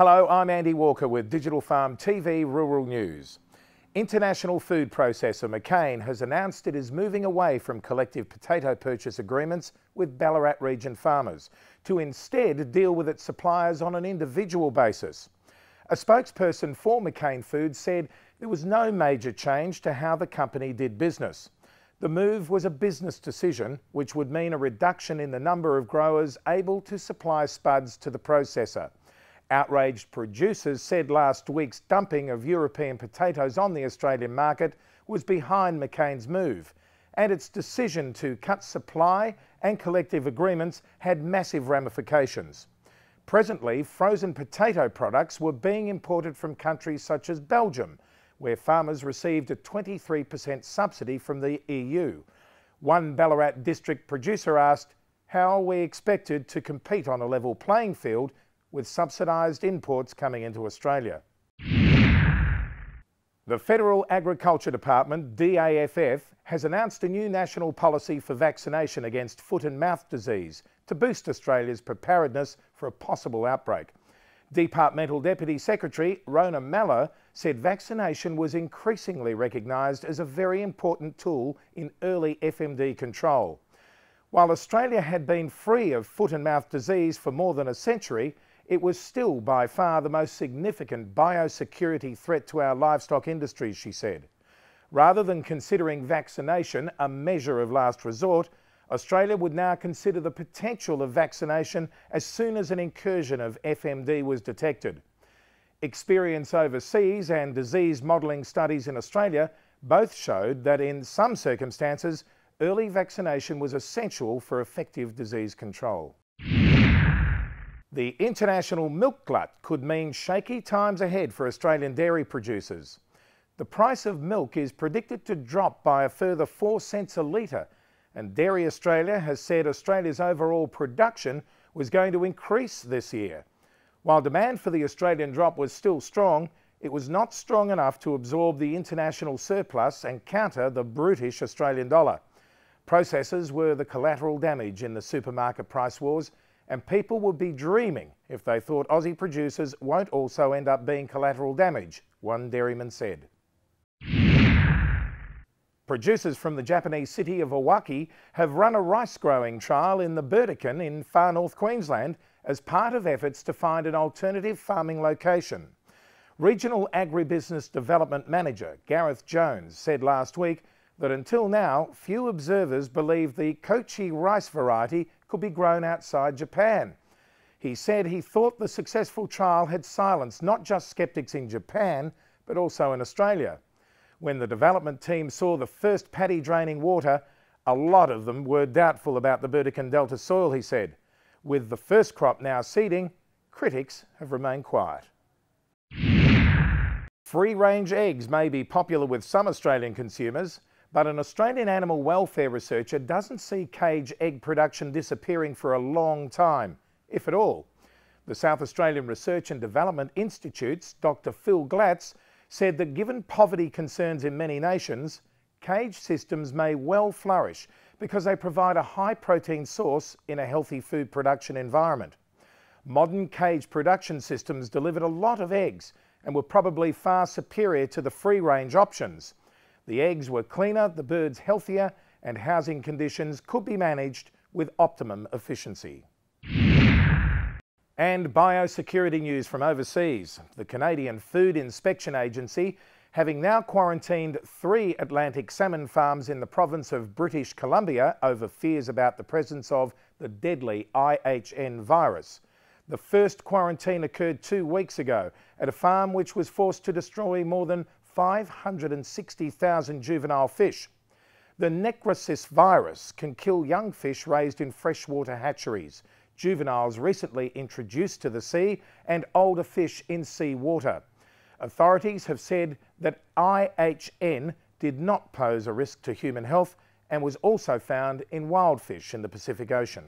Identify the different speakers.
Speaker 1: Hello, I'm Andy Walker with Digital Farm TV Rural News. International food processor McCain has announced it is moving away from collective potato purchase agreements with Ballarat region farmers to instead deal with its suppliers on an individual basis. A spokesperson for McCain Foods said there was no major change to how the company did business. The move was a business decision, which would mean a reduction in the number of growers able to supply spuds to the processor. Outraged producers said last week's dumping of European potatoes on the Australian market was behind McCain's move, and its decision to cut supply and collective agreements had massive ramifications. Presently, frozen potato products were being imported from countries such as Belgium, where farmers received a 23% subsidy from the EU. One Ballarat district producer asked, "How are we expected to compete on a level playing field with subsidised imports coming into Australia?" The Federal Agriculture Department, DAFF, has announced a new national policy for vaccination against foot and mouth disease to boost Australia's preparedness for a possible outbreak. Departmental Deputy Secretary Rona Mallor said vaccination was increasingly recognised as a very important tool in early FMD control. While Australia had been free of foot and mouth disease for more than a century, it was still by far the most significant biosecurity threat to our livestock industries, she said. Rather than considering vaccination a measure of last resort, Australia would now consider the potential of vaccination as soon as an incursion of FMD was detected. Experience overseas and disease modelling studies in Australia both showed that in some circumstances, early vaccination was essential for effective disease control. The international milk glut could mean shaky times ahead for Australian dairy producers. The price of milk is predicted to drop by a further 4 cents a litre, and Dairy Australia has said Australia's overall production was going to increase this year. While demand for the Australian drop was still strong, it was not strong enough to absorb the international surplus and counter the brutish Australian dollar. Processors were the collateral damage in the supermarket price wars, and people would be dreaming if they thought Aussie producers won't also end up being collateral damage, one dairyman said. Producers from the Japanese city of Owaki have run a rice growing trial in the Burdekin in far north Queensland as part of efforts to find an alternative farming location. Regional Agribusiness Development Manager Gareth Jones said last week that until now, few observers believed the Kochi rice variety could be grown outside Japan. He said he thought the successful trial had silenced not just sceptics in Japan, but also in Australia. When the development team saw the first paddy draining water, a lot of them were doubtful about the Burdekin Delta soil, he said. With the first crop now seeding, critics have remained quiet. Free-range eggs may be popular with some Australian consumers, but an Australian animal welfare researcher doesn't see cage egg production disappearing for a long time, if at all. The South Australian Research and Development Institute's Dr. Phil Glatz said that given poverty concerns in many nations, cage systems may well flourish because they provide a high-protein source in a healthy food production environment. Modern cage production systems delivered a lot of eggs and were probably far superior to the free-range options. The eggs were cleaner, the birds healthier, and housing conditions could be managed with optimum efficiency. And biosecurity news from overseas. The Canadian Food Inspection Agency, having now quarantined 3 Atlantic salmon farms in the province of British Columbia over fears about the presence of the deadly IHN virus. The first quarantine occurred 2 weeks ago at a farm which was forced to destroy more than 560,000 juvenile fish. The Necrosis virus can kill young fish raised in freshwater hatcheries, juveniles recently introduced to the sea, and older fish in seawater. Authorities have said that IHN did not pose a risk to human health and was also found in wild fish in the Pacific Ocean.